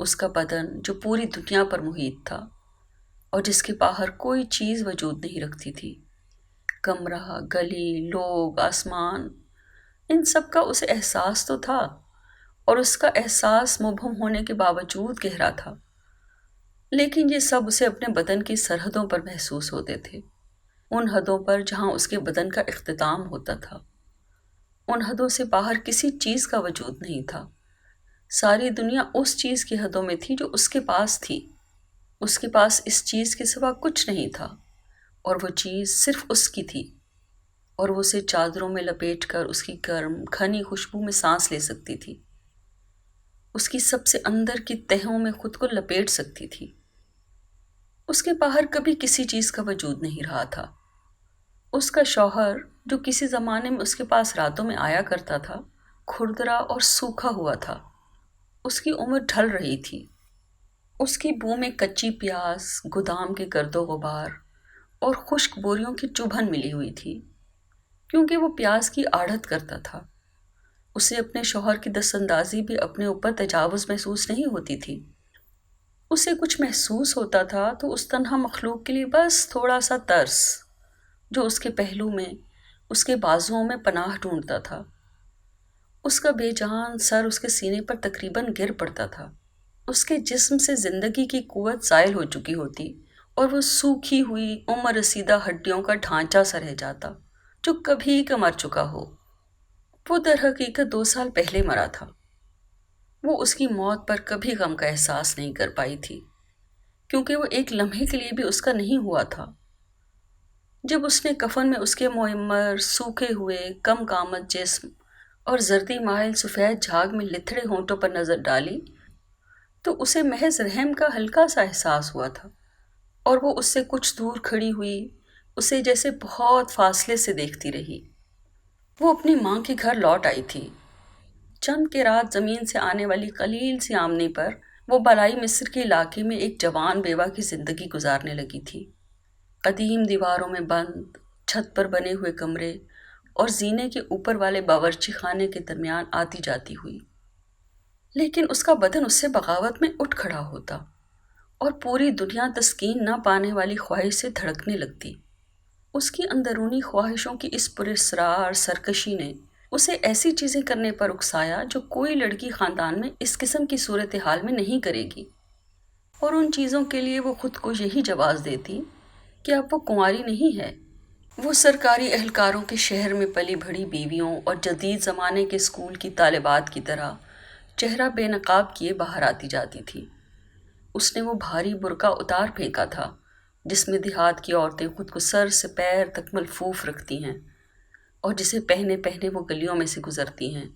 اس کا بدن جو پوری دنیا پر محیط تھا اور جس کے باہر کوئی چیز وجود نہیں رکھتی تھی، کمرہ، گلی، لوگ، آسمان، ان سب کا اسے احساس تو تھا، اور اس کا احساس مبہم ہونے کے باوجود گہرا تھا، لیکن یہ سب اسے اپنے بدن کی سرحدوں پر محسوس ہوتے تھے، ان حدوں پر جہاں اس کے بدن کا اختتام ہوتا تھا۔ ان حدوں سے باہر کسی چیز کا وجود نہیں تھا، ساری دنیا اس چیز کی حدوں میں تھی جو اس کے پاس تھی، اس کے پاس اس چیز کے سوا کچھ نہیں تھا، اور وہ چیز صرف اس کی تھی، اور وہ اسے چادروں میں لپیٹ کر اس کی گرم گھنی خوشبو میں سانس لے سکتی تھی، اس کی سب سے اندر کی تہوں میں خود کو لپیٹ سکتی تھی۔ اس کے باہر کبھی کسی چیز کا وجود نہیں رہا تھا۔ اس کا شوہر جو کسی زمانے میں اس کے پاس راتوں میں آیا کرتا تھا، کھردرا اور سوکھا ہوا تھا، اس کی عمر ڈھل رہی تھی، اس کی بو میں کچی پیاز، گودام کے گرد و غبار اور خشک بوریوں کی چبھن ملی ہوئی تھی، کیونکہ وہ پیاز کی آڑھت کرتا تھا۔ اسے اپنے شوہر کی دست اندازی بھی اپنے اوپر تجاوز محسوس نہیں ہوتی تھی۔ اسے کچھ محسوس ہوتا تھا تو اس تنہا مخلوق کے لیے بس تھوڑا سا ترس، جو اس کے پہلو میں، اس کے بازوؤں میں پناہ ڈھونڈتا تھا۔ اس کا بے جان سر اس کے سینے پر تقریباً گر پڑتا تھا، اس کے جسم سے زندگی کی قوت زائل ہو چکی ہوتی، اور وہ سوکھی ہوئی عمر رسیدہ ہڈیوں کا ڈھانچہ سا رہ جاتا جو کبھی کا مر چکا ہو۔ وہ در حقیقت 2 سال پہلے مرا تھا۔ وہ اس کی موت پر کبھی غم کا احساس نہیں کر پائی تھی، کیونکہ وہ ایک لمحے کے لیے بھی اس کا نہیں ہوا تھا۔ جب اس نے کفن میں اس کے معمر، سوکھے ہوئے، کم قامت جسم اور زردی مائل سفید جھاگ میں لتھڑے ہونٹوں پر نظر ڈالی تو اسے محض رحم کا ہلکا سا احساس ہوا تھا، اور وہ اس سے کچھ دور کھڑی ہوئی اسے جیسے بہت فاصلے سے دیکھتی رہی۔ وہ اپنی ماں کے گھر لوٹ آئی تھی۔ چند کے رات زمین سے آنے والی قلیل سی آمدنی پر وہ بالائی مصر کے علاقے میں ایک جوان بیوہ کی زندگی گزارنے لگی تھی، قدیم دیواروں میں بند، چھت پر بنے ہوئے کمرے اور زینے کے اوپر والے باورچی خانے کے درمیان آتی جاتی ہوئی۔ لیکن اس کا بدن اس سے بغاوت میں اٹھ کھڑا ہوتا، اور پوری دنیا تسکین نہ پانے والی خواہش سے دھڑکنے لگتی۔ اس کی اندرونی خواہشوں کی اس پراسرار سرکشی نے اسے ایسی چیزیں کرنے پر اکسایا جو کوئی لڑکی خاندان میں اس قسم کی صورتحال میں نہیں کرے گی، اور ان چیزوں کے لیے وہ خود کو یہی جواز دیتی کہ اب وہ کنواری نہیں ہے۔ وہ سرکاری اہلکاروں کے شہر میں پلی بڑھی بیویوں اور جدید زمانے کے اسکول کی طالبات کی طرح چہرہ بے نقاب کیے باہر آتی جاتی تھی۔ اس نے وہ بھاری برقع اتار پھینکا تھا جس میں دیہات کی عورتیں خود کو سر سے پیر تک ملفوف رکھتی ہیں، اور جسے پہنے پہنے وہ گلیوں میں سے گزرتی ہیں،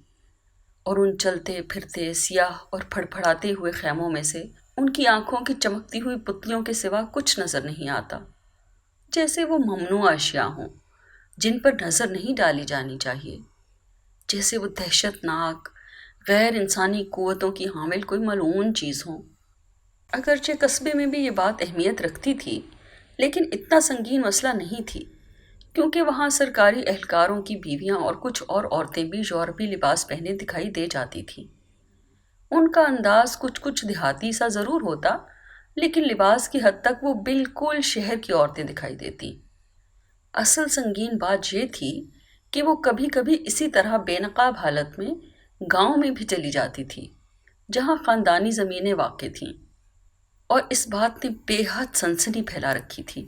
اور ان چلتے پھرتے سیاہ اور پھڑ پھڑاتے ہوئے خیموں میں سے ان کی آنکھوں کی چمکتی ہوئی پتلیوں کے سوا کچھ نظر نہیں آتا، جیسے وہ ممنوع اشیاء ہوں جن پر نظر نہیں ڈالی جانی چاہیے، جیسے وہ دہشت ناک غیر انسانی قوتوں کی حامل کوئی ملعون چیز ہوں۔ اگرچہ قصبے میں بھی یہ بات اہمیت رکھتی تھی، لیکن اتنا سنگین مسئلہ نہیں تھی، کیونکہ وہاں سرکاری اہلکاروں کی بیویاں اور کچھ اور عورتیں بھی یورپی لباس پہنے دکھائی دے جاتی تھیں۔ ان کا انداز کچھ دیہاتی سا ضرور ہوتا، لیکن لباس کی حد تک وہ بالکل شہر کی عورتیں دکھائی دیتی۔ اصل سنگین بات یہ تھی کہ وہ کبھی کبھی اسی طرح بے نقاب حالت میں گاؤں میں بھی چلی جاتی تھی جہاں خاندانی زمینیں واقع تھیں، اور اس بات نے بے حد سنسنی پھیلا رکھی تھی۔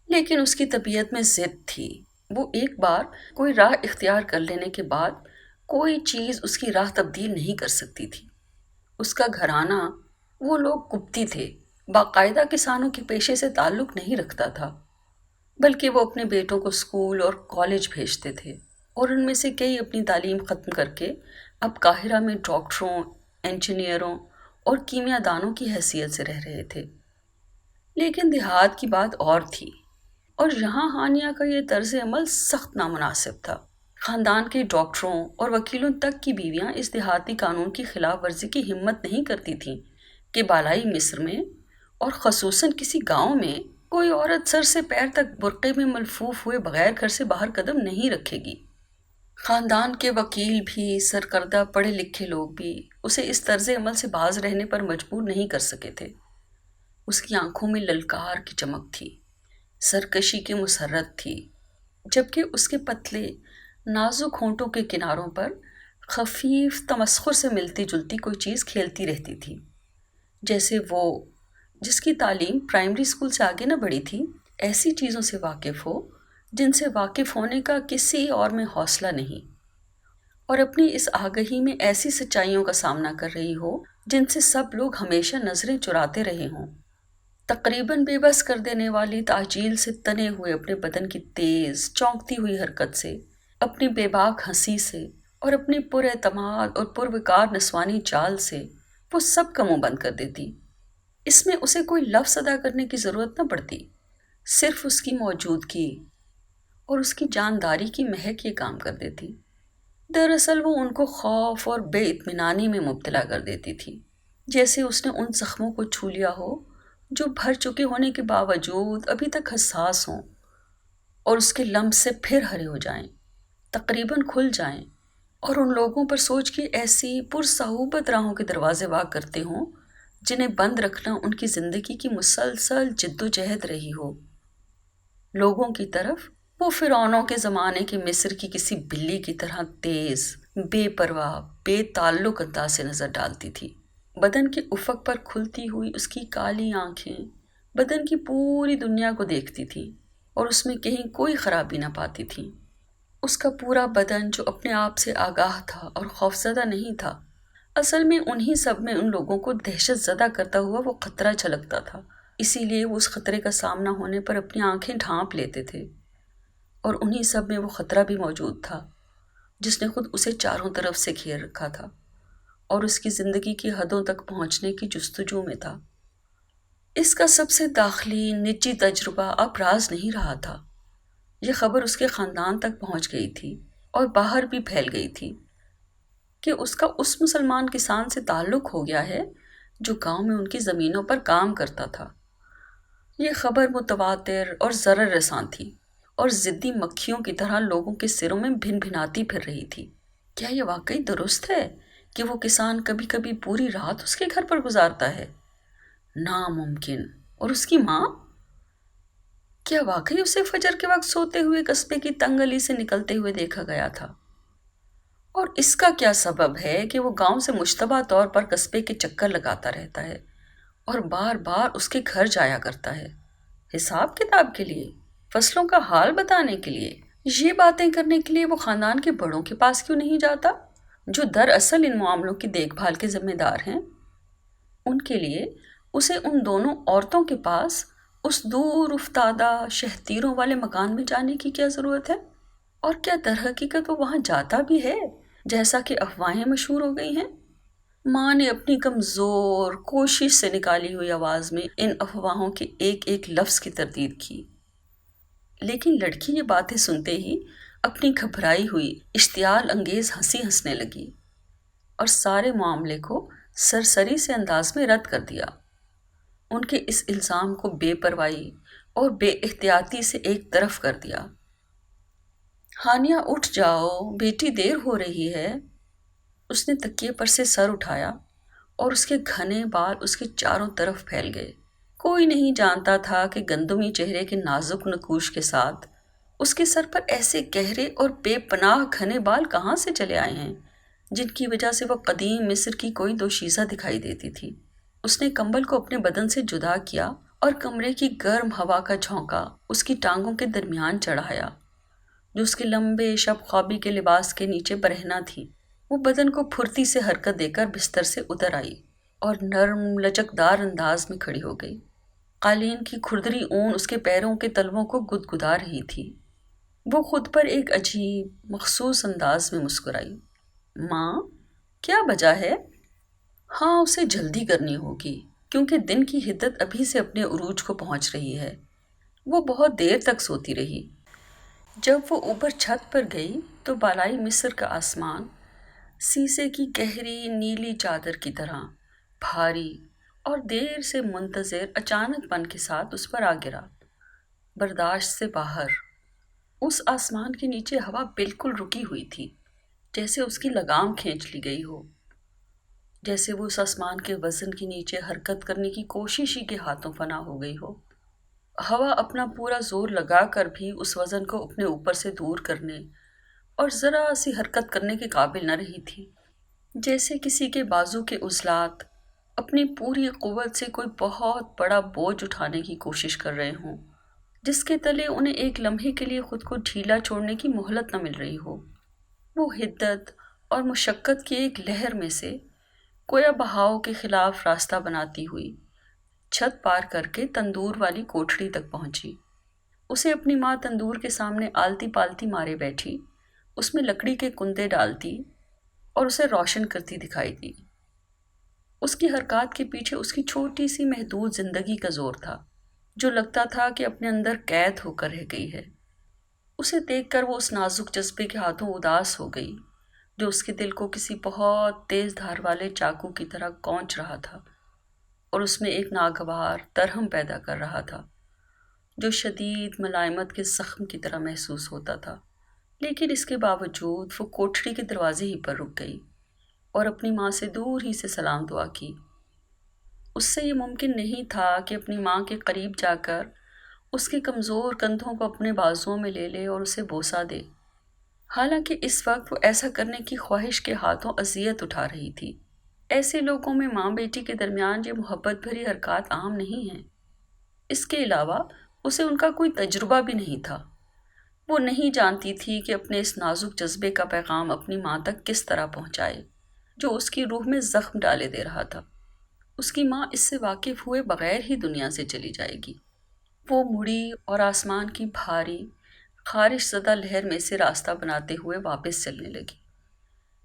لیکن اس کی طبیعت میں ضد تھی۔ وہ ایک بار کوئی راہ اختیار کر لینے کے بعد کوئی چیز اس کی راہ تبدیل نہیں کر سکتی تھی۔ اس کا گھرانہ، وہ لوگ قبطی تھے، باقاعدہ کسانوں کے پیشے سے تعلق نہیں رکھتا تھا، بلکہ وہ اپنے بیٹوں کو اسکول اور کالج بھیجتے تھے، اور ان میں سے کئی اپنی تعلیم ختم کر کے اب قاہرہ میں ڈاکٹروں، انجینئروں اور کیمیا دانوں کی حیثیت سے رہ رہے تھے۔ لیکن دیہات کی بات اور تھی، اور یہاں ہانیہ کا یہ طرز عمل سخت نامناسب تھا۔ خاندان کے ڈاکٹروں اور وکیلوں تک کی بیویاں اس دیہاتی قانون کی خلاف ورزی کی ہمت نہیں کرتی تھیں کہ بالائی مصر میں اور خصوصاً کسی گاؤں میں کوئی عورت سر سے پیر تک برقعے میں ملفوف ہوئے بغیر گھر سے باہر قدم نہیں رکھے گی۔ خاندان کے وکیل بھی، سرکردہ پڑھے لکھے لوگ بھی اسے اس طرز عمل سے باز رہنے پر مجبور نہیں کر سکے تھے۔ اس کی آنکھوں میں للکار کی چمک تھی، سرکشی کی مسرت تھی، جبکہ اس کے پتلے نازک ہونٹوں کے کناروں پر خفیف تمسخر سے ملتی جلتی کوئی چیز کھیلتی رہتی تھی، جیسے وہ جس کی تعلیم پرائمری اسکول سے آگے نہ بڑھی تھی ایسی چیزوں سے واقف ہو جن سے واقف ہونے کا کسی اور میں حوصلہ نہیں، اور اپنی اس آگہی میں ایسی سچائیوں کا سامنا کر رہی ہو جن سے سب لوگ ہمیشہ نظریں چراتے رہے ہوں۔ تقریباً بے بس کر دینے والی تعجیل سے تنے ہوئے اپنے بدن کی تیز چونکتی ہوئی حرکت سے، اپنی بے باک ہنسی سے اور اپنی پر اعتماد اور پروکار نسوانی چال سے وہ سب کا منہ بند کر دیتی۔ اس میں اسے کوئی لفظ ادا کرنے کی ضرورت نہ پڑتی، صرف اس کی موجودگی اور اس کی جانداری کی مہک یہ کام کر دیتی۔ دراصل وہ ان کو خوف اور بے اطمینانی میں مبتلا کر دیتی تھی، جیسے اس نے ان زخموں کو چھو لیا ہو جو بھر چکے ہونے کے باوجود ابھی تک حساس ہوں، اور اس کے لمس سے پھر ہرے ہو جائیں، تقریباً کھل جائیں، اور ان لوگوں پر سوچ کے ایسی پرصعوبت راہوں کے دروازے وا کرتے ہوں جنہیں بند رکھنا ان کی زندگی کی مسلسل جد و جہد رہی ہو۔ لوگوں کی طرف وہ فرعونوں کے زمانے کے مصر کی کسی بلی کی طرح تیز، بے پرواہ، بے تعلق انداز سے نظر ڈالتی تھی۔ بدن کے افق پر کھلتی ہوئی اس کی کالی آنکھیں بدن کی پوری دنیا کو دیکھتی تھیں اور اس میں کہیں کوئی خرابی نہ پاتی تھیں۔ اس کا پورا بدن جو اپنے آپ سے آگاہ تھا اور خوفزدہ نہیں تھا، اصل میں انہی سب میں ان لوگوں کو دہشت زدہ کرتا ہوا وہ خطرہ چھلکتا تھا، اسی لیے وہ اس خطرے کا سامنا ہونے پر اپنی آنکھیں ڈھانپ لیتے تھے، اور انہی سب میں وہ خطرہ بھی موجود تھا جس نے خود اسے چاروں طرف سے گھیر رکھا تھا اور اس کی زندگی کی حدوں تک پہنچنے کی جستجو میں تھا۔ اس کا سب سے داخلی نجی تجربہ اب راز نہیں رہا تھا۔ یہ خبر اس کے خاندان تک پہنچ گئی تھی اور باہر بھی پھیل گئی تھی کہ اس کا اس مسلمان کسان سے تعلق ہو گیا ہے جو گاؤں میں ان کی زمینوں پر کام کرتا تھا۔ یہ خبر متواتر اور ضرر رساں تھی اور ضدی مکھیوں کی طرح لوگوں کے سروں میں بھن بھناتی پھر رہی تھی۔ کیا یہ واقعی درست ہے کہ وہ کسان کبھی کبھی پوری رات اس کے گھر پر گزارتا ہے؟ ناممکن۔ اور اس کی ماں؟ کیا واقعی اسے فجر کے وقت سوتے ہوئے قصبے کی تنگ گلی سے نکلتے ہوئے دیکھا گیا تھا؟ اور اس کا کیا سبب ہے کہ وہ گاؤں سے مشتبہ طور پر قصبے کے چکر لگاتا رہتا ہے اور بار بار اس کے گھر جایا کرتا ہے، حساب کتاب کے لیے، فصلوں کا حال بتانے کے لیے؟ یہ باتیں کرنے کے لیے وہ خاندان کے بڑوں کے پاس کیوں نہیں جاتا جو دراصل ان معاملوں کی دیکھ بھال کے ذمہ دار ہیں؟ ان کے لیے اسے ان دونوں عورتوں کے پاس اس دور افتادہ شہتیروں والے مکان میں جانے کی کیا ضرورت ہے؟ اور کیا در حقیقت وہ وہاں جاتا بھی ہے جیسا کہ افواہیں مشہور ہو گئی ہیں؟ ماں نے اپنی کمزور کوشش سے نکالی ہوئی آواز میں ان افواہوں کے ایک ایک لفظ کی تردید کی، لیکن لڑکی یہ باتیں سنتے ہی اپنی گھبرائی ہوئی اشتعال انگیز ہنسی ہنسنے لگی اور سارے معاملے کو سرسری سے انداز میں رد کر دیا، ان کے اس الزام کو بے پرواہی اور بے احتیاطی سے ایک طرف کر دیا۔ ہانیہ اٹھ جاؤ بیٹی، دیر ہو رہی ہے۔ اس نے تکیے پر سے سر اٹھایا اور اس کے گھنے بال اس کے چاروں طرف پھیل گئے۔ کوئی نہیں جانتا تھا کہ گندمی چہرے کے نازک نقوش کے ساتھ اس کے سر پر ایسے گہرے اور بے پناہ گھنے بال کہاں سے چلے آئے ہیں جن کی وجہ سے وہ قدیم مصر کی کوئی دوشیزہ دکھائی دیتی تھی۔ اس نے کمبل کو اپنے بدن سے جدا کیا اور کمرے کی گرم ہوا کا جھونکا اس کی ٹانگوں کے درمیان چڑھایا جو اس کے لمبے شب خوابی کے لباس کے نیچے برہنہ تھی۔ وہ بدن کو پھرتی سے حرکت دے کر بستر سے اتر آئی اور نرم لچکدار انداز میں کھڑی ہو گئی۔ قالین کی کھردری اون اس کے پیروں کے تلووں کو گدگدا رہی تھی۔ وہ خود پر ایک عجیب مخصوص انداز میں مسکرائی۔ ماں، کیا وجہ ہے؟ ہاں، اسے جلدی کرنی ہوگی کیونکہ دن کی حدت ابھی سے اپنے عروج کو پہنچ رہی ہے۔ وہ بہت دیر تک سوتی رہی۔ جب وہ اوپر چھت پر گئی تو بالائی مصر کا آسمان سیسے کی گہری نیلی چادر کی طرح بھاری اور دیر سے منتظر اچانک پن کے ساتھ اس پر آ گرا، برداشت سے باہر۔ اس آسمان کے نیچے ہوا بالکل رکی ہوئی تھی، جیسے اس کی لگام کھینچ لی گئی ہو، جیسے وہ اس آسمان کے وزن کے نیچے حرکت کرنے کی کوشش ہی کے ہاتھوں فنا ہو گئی ہو۔ ہوا اپنا پورا زور لگا کر بھی اس وزن کو اپنے اوپر سے دور کرنے اور ذرا سی حرکت کرنے کے قابل نہ رہی تھی، جیسے کسی کے بازو کے عضلات اپنی پوری قوت سے کوئی بہت بڑا بوجھ اٹھانے کی کوشش کر رہے ہوں، جس کے تلے انہیں ایک لمحے کے لیے خود کو ڈھیلا چھوڑنے کی مہلت نہ مل رہی ہو۔ وہ حدت اور مشقت کی ایک لہر میں سے گویا بہاؤ کے خلاف راستہ بناتی ہوئی چھت پار کر کے تندور والی کوٹھڑی تک پہنچی۔ اسے اپنی ماں تندور کے سامنے آلتی پالتی مارے بیٹھی، اس میں لکڑی کے کندے ڈالتی اور اسے روشن کرتی دکھائی دی۔ اس کی حرکات کے پیچھے اس کی چھوٹی سی محدود زندگی کا زور تھا، جو لگتا تھا کہ اپنے اندر قید ہو کر رہ گئی ہے۔ اسے دیکھ کر وہ اس نازک جذبے کے ہاتھوں اداس ہو گئی، جو اس کے دل کو کسی بہت تیز دھار والے چاقو کی طرح کونچ رہا تھا اور اس میں ایک ناگوار ترہم پیدا کر رہا تھا، جو شدید ملائمت کے زخم کی طرح محسوس ہوتا تھا۔ لیکن اس کے باوجود وہ کوٹھڑی کے دروازے ہی پر رک گئی اور اپنی ماں سے دور ہی سے سلام دعا کی۔ اس سے یہ ممکن نہیں تھا کہ اپنی ماں کے قریب جا کر اس کے کمزور کندھوں کو اپنے بازوؤں میں لے لے اور اسے بوسہ دے، حالانکہ اس وقت وہ ایسا کرنے کی خواہش کے ہاتھوں اذیت اٹھا رہی تھی۔ ایسے لوگوں میں ماں بیٹی کے درمیان یہ محبت بھری حرکات عام نہیں ہیں۔ اس کے علاوہ اسے ان کا کوئی تجربہ بھی نہیں تھا۔ وہ نہیں جانتی تھی کہ اپنے اس نازک جذبے کا پیغام اپنی ماں تک کس طرح پہنچائے، جو اس کی روح میں زخم ڈالے دے رہا تھا۔ اس کی ماں اس سے واقف ہوئے بغیر ہی دنیا سے چلی جائے گی۔ وہ مڑی اور آسمان کی بھاری خارش زدہ لہر میں سے راستہ بناتے ہوئے واپس چلنے لگی،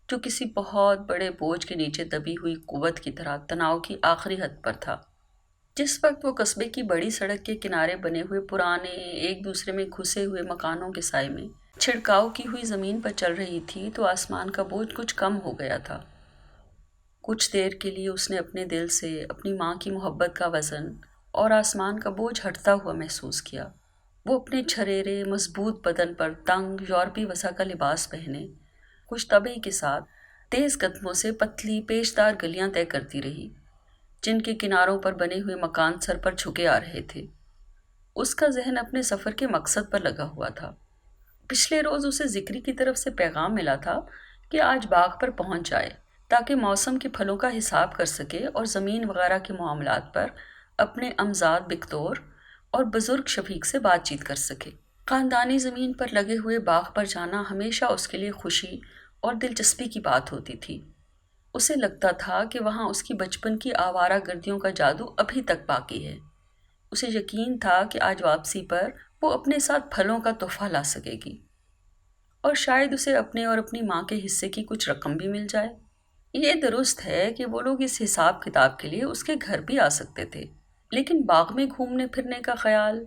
جو کسی بہت بڑے بوجھ کے نیچے دبی ہوئی قوت کی طرح تناؤ کی آخری حد پر تھا۔ جس وقت وہ قصبے کی بڑی سڑک کے کنارے بنے ہوئے پرانے ایک دوسرے میں گھسے ہوئے مکانوں کے سائے میں چھڑکاؤ کی ہوئی زمین پر چل رہی تھی تو آسمان کا بوجھ کچھ کم ہو گیا تھا۔ کچھ دیر کے لیے اس نے اپنے دل سے اپنی ماں کی محبت کا وزن اور آسمان کا بوجھ ہٹتا ہوا محسوس کیا۔ وہ اپنے چھریرے مضبوط بدن پر تنگ یورپی وسا کا لباس پہنے خوش طبعی کے ساتھ تیز قدموں سے پتلی پیچدار گلیاں طے کرتی رہی، جن کے کناروں پر بنے ہوئے مکان سر پر جھکے آ رہے تھے۔ اس کا ذہن اپنے سفر کے مقصد پر لگا ہوا تھا۔ پچھلے روز اسے ذکری کی طرف سے پیغام ملا تھا کہ آج باغ پر پہنچ جائے تاکہ موسم کے پھلوں کا حساب کر سکے اور زمین وغیرہ کے معاملات پر اپنے امزاد بکتور اور بزرگ شفیق سے بات چیت کر سکے۔ خاندانی زمین پر لگے ہوئے باغ پر جانا ہمیشہ اس کے لیے خوشی اور دلچسپی کی بات ہوتی تھی۔ اسے لگتا تھا کہ وہاں اس کی بچپن کی آوارہ گردیوں کا جادو ابھی تک باقی ہے۔ اسے یقین تھا کہ آج واپسی پر وہ اپنے ساتھ پھلوں کا تحفہ لا سکے گی، اور شاید اسے اپنے اور اپنی ماں کے حصے کی کچھ رقم بھی مل جائے۔ یہ درست ہے کہ وہ لوگ اس حساب کتاب کے لیے اس کے گھر بھی آ سکتے تھے، لیکن باغ میں گھومنے پھرنے کا خیال،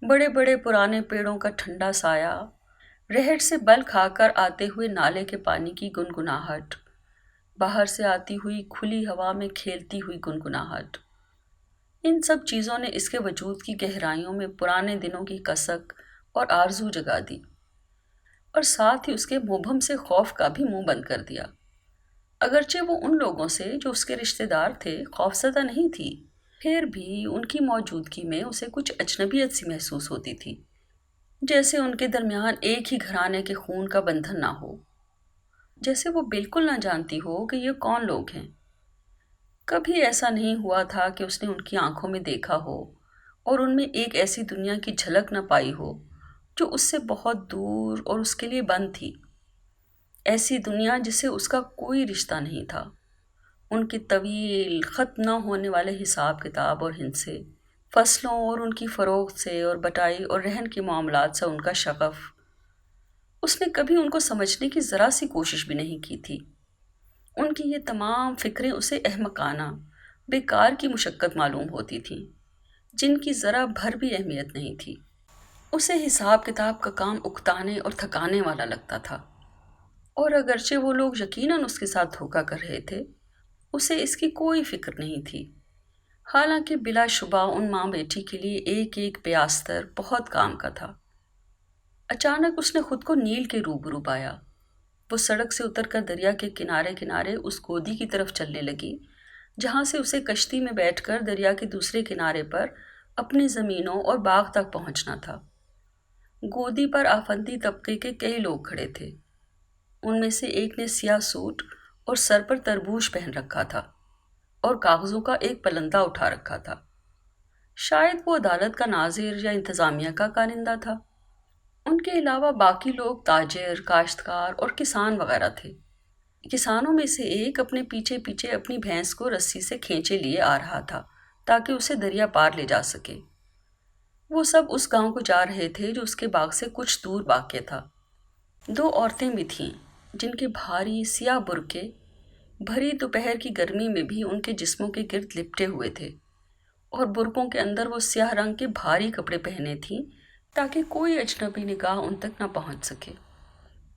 بڑے بڑے پرانے پیڑوں کا ٹھنڈا سایہ، رہٹ سے بل کھا کر آتے ہوئے نالے کے پانی کی گنگناہٹ، باہر سے آتی ہوئی کھلی ہوا میں کھیلتی ہوئی گنگناہٹ، ان سب چیزوں نے اس کے وجود کی گہرائیوں میں پرانے دنوں کی کسک اور آرزو جگا دی، اور ساتھ ہی اس کے مبہم سے خوف کا بھی منہ بند کر دیا۔ اگرچہ وہ ان لوگوں سے جو اس کے رشتہ دار تھے خوفزدہ نہیں تھی، پھر بھی ان کی موجودگی میں اسے کچھ اجنبیت سی محسوس ہوتی تھی، جیسے ان کے درمیان ایک ہی گھرانے کے خون کا بندھن نہ ہو، جیسے وہ بالکل نہ جانتی ہو کہ یہ کون لوگ ہیں۔ کبھی ایسا نہیں ہوا تھا کہ اس نے ان کی آنکھوں میں دیکھا ہو اور ان میں ایک ایسی دنیا کی جھلک نہ پائی ہو جو اس سے بہت دور اور اس کے لیے بند تھی، ایسی دنیا جس سے اس کا کوئی رشتہ نہیں تھا، ان کے طویل ختم نہ ہونے والے حساب کتاب اور ہندسے، فصلوں اور ان کی فروخت سے اور بٹائی اور رہن کے معاملات سے ان کا شغف۔ اس نے کبھی ان کو سمجھنے کی ذرا سی کوشش بھی نہیں کی تھی۔ ان کی یہ تمام فکریں اسے احمقانہ، بیکار کی مشقت معلوم ہوتی تھیں، جن کی ذرا بھر بھی اہمیت نہیں تھی۔ اسے حساب کتاب کا کام اکتانے اور تھکانے والا لگتا تھا، اور اگرچہ وہ لوگ یقیناً اس کے ساتھ دھوکہ کر رہے تھے، اسے اس کی کوئی فکر نہیں تھی، حالانکہ بلا شبہ ان ماں بیٹی کے لیے ایک ایک پیاستر بہت کام کا تھا۔ اچانک اس نے خود کو نیل کے روبرو پایا۔ وہ سڑک سے اتر کر دریا کے کنارے کنارے اس گودی کی طرف چلنے لگی جہاں سے اسے کشتی میں بیٹھ کر دریا کے دوسرے کنارے پر اپنی زمینوں اور باغ تک پہنچنا تھا۔ گودی پر آفندی طبقے کے کئی لوگ کھڑے تھے۔ ان میں سے ایک نے سیاہ سوٹ اور سر پر تربوش پہن رکھا تھا اور کاغذوں کا ایک پلندہ اٹھا رکھا تھا۔ شاید وہ عدالت کا ناظر یا انتظامیہ کا کارندہ تھا۔ ان کے علاوہ باقی لوگ تاجر، کاشتکار اور کسان وغیرہ تھے۔ کسانوں میں سے ایک اپنے پیچھے پیچھے اپنی بھینس کو رسی سے کھینچے لیے آ رہا تھا تاکہ اسے دریا پار لے جا سکے۔ وہ سب اس گاؤں کو جا رہے تھے جو اس کے باغ سے کچھ دور واقع تھا۔ دو عورتیں بھی تھیں جن کے بھاری سیاہ برقعے بھری دوپہر کی گرمی میں بھی ان کے جسموں کے گرد لپٹے ہوئے تھے، اور برقعوں کے اندر وہ سیاہ رنگ کے بھاری کپڑے پہنے تھیں تاکہ کوئی اجنبی نگاہ ان تک نہ پہنچ سکے۔